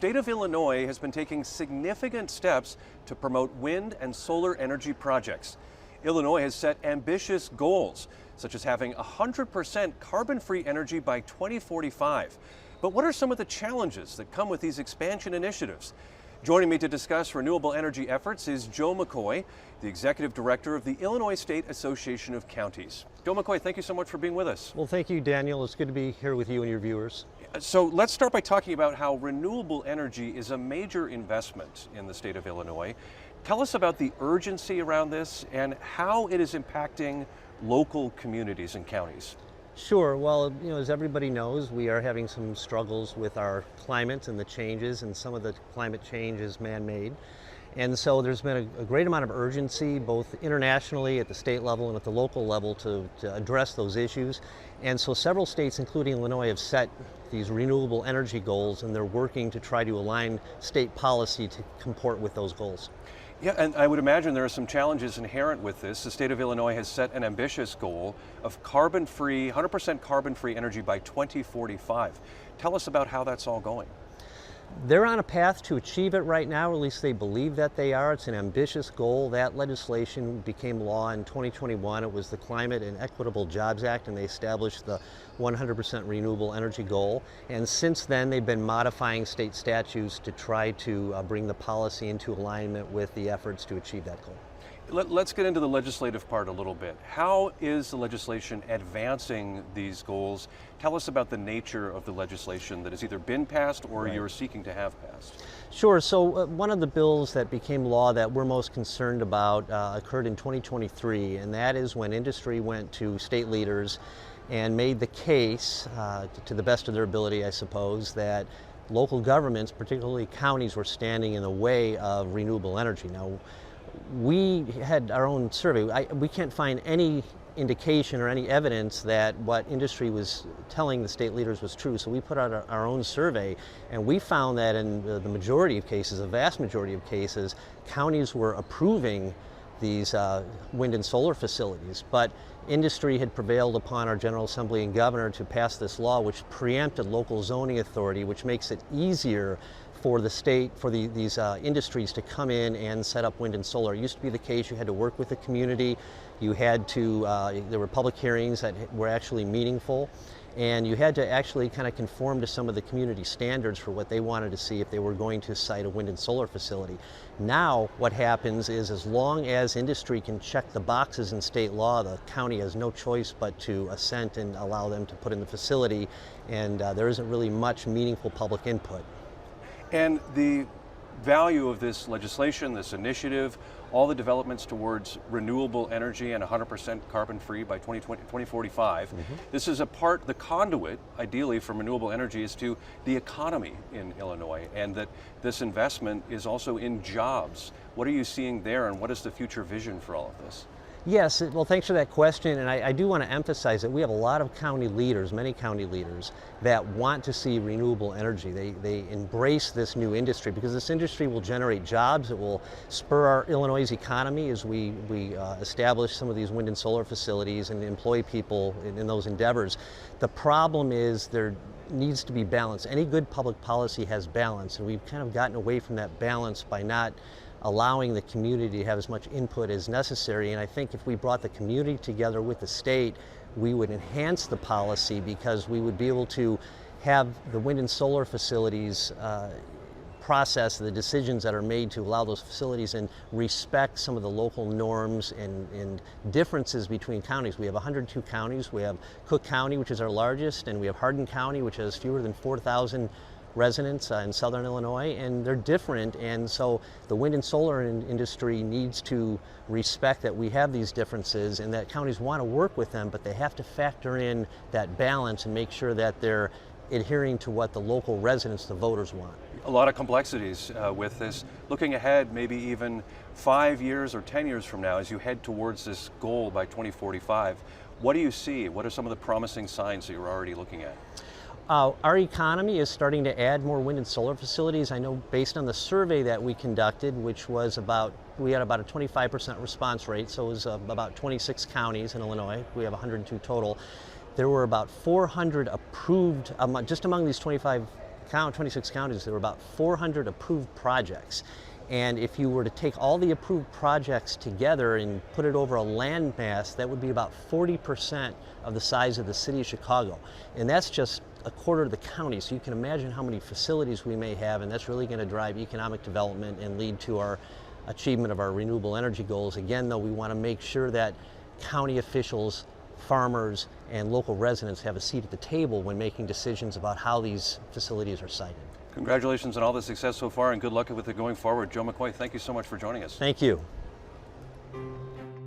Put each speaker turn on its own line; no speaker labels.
state of Illinois has been taking significant steps to promote wind and solar energy projects. Illinois has set ambitious goals, such as having 100% carbon-free energy by 2045. But what are some of the challenges that come with these expansion initiatives? Joining me to discuss renewable energy efforts is Joe McCoy, the Executive Director of the Illinois State Association of Counties. Joe McCoy, thank you so much for being with us.
Well, thank you, Daniel. It's good to be here with you and your viewers.
So let's start by talking about how renewable energy is a major investment in the state of Illinois. Tell us about the urgency around this and how it is impacting local communities and counties.
Sure. Well, as everybody knows, we are having some struggles with our climate and the changes, and some of the climate change is man-made. And so there's been a great amount of urgency, both internationally at the state level and at the local level, to address those issues. And so several states, including Illinois, have set these renewable energy goals, and they're working to try to align state policy to comport with those goals.
Yeah, and I would imagine there are some challenges inherent with this. The state of Illinois has set an ambitious goal of carbon-free, 100% carbon-free energy by 2045. Tell us about how that's all going.
They're on a path to achieve it right now, or at least they believe that they are. It's an ambitious goal. That legislation became law in 2021. It was the Climate and Equitable Jobs Act, and they established the 100% renewable energy goal. And since then, they've been modifying state statutes to try to bring the policy into alignment with the efforts to achieve that goal.
Let's get into the legislative part a little bit. How is the legislation advancing these goals? Tell us about the nature of the legislation that has either been passed or you're seeking to have passed.
Sure. So one of the bills that became law that we're most concerned about occurred in 2023, and that is when industry went to state leaders and made the case, to the best of their ability, I suppose, that local governments, particularly counties, were standing in the way of renewable energy. Now, we had our own survey. We can't find any indication or any evidence that what industry was telling the state leaders was true, so we put out our own survey, and we found that in the majority of cases, a vast majority of cases, counties were approving these wind and solar facilities, but industry had prevailed upon our General Assembly and Governor to pass this law, which preempted local zoning authority, which makes it easier for the state, for these industries to come in and set up wind and solar. It used to be the case you had to work with the community, you had to, there were public hearings that were actually meaningful, and you had to actually kind of conform to some of the community standards for what they wanted to see if they were going to site a wind and solar facility. Now what happens is, as long as industry can check the boxes in state law, the county has no choice but to assent and allow them to put in the facility, and there isn't really much meaningful public input.
And the value of this legislation, this initiative, all the developments towards renewable energy and 100% carbon-free by 2045, this is the conduit, ideally, for renewable energy is to the economy in Illinois, and that this investment is also in jobs. What are you seeing there, and what is the future vision for all of this?
Yes, well, thanks for that question, and I do want to emphasize that we have a lot of county leaders, many county leaders, that want to see renewable energy. They embrace this new industry because this industry will generate jobs. It will spur our Illinois' economy as we establish some of these wind and solar facilities and employ people in those endeavors. The problem is there needs to be balance. Any good public policy has balance, and we've kind of gotten away from that balance by not allowing the community to have as much input as necessary. And I think if we brought the community together with the state, we would enhance the policy, because we would be able to have the wind and solar facilities process the decisions that are made to allow those facilities and respect some of the local norms and differences between counties. We have 102 counties. We have Cook County, which is our largest, and we have Hardin County, which has fewer than 4,000 residents in southern Illinois, and they're different, and so the wind and solar industry needs to respect that we have these differences and that counties want to work with them, but they have to factor in that balance and make sure that they're adhering to what the local residents, the voters, want.
A lot of complexities with this. Looking ahead, maybe even 5 years or 10 years from now, as you head towards this goal by 2045, what do you see? What are some of the promising signs that you're already looking at?
Our economy is starting to add more wind and solar facilities. I know based on the survey that we conducted, which was we had about a 25% response rate, so it was about 26 counties in Illinois. We have 102 total. There were about 400 approved, just among these 25 count, 26 counties, there were about 400 approved projects. And if you were to take all the approved projects together and put it over a land mass, that would be about 40% of the size of the city of Chicago. And that's just a quarter of the county, so you can imagine how many facilities we may have, and that's really going to drive economic development and lead to our achievement of our renewable energy goals. Again, though, we want to make sure that county officials, farmers, and local residents have a seat at the table when making decisions about how these facilities are sited.
Congratulations on all the success so far, and good luck with it going forward. Joe McCoy, thank you so much for joining us.
Thank you.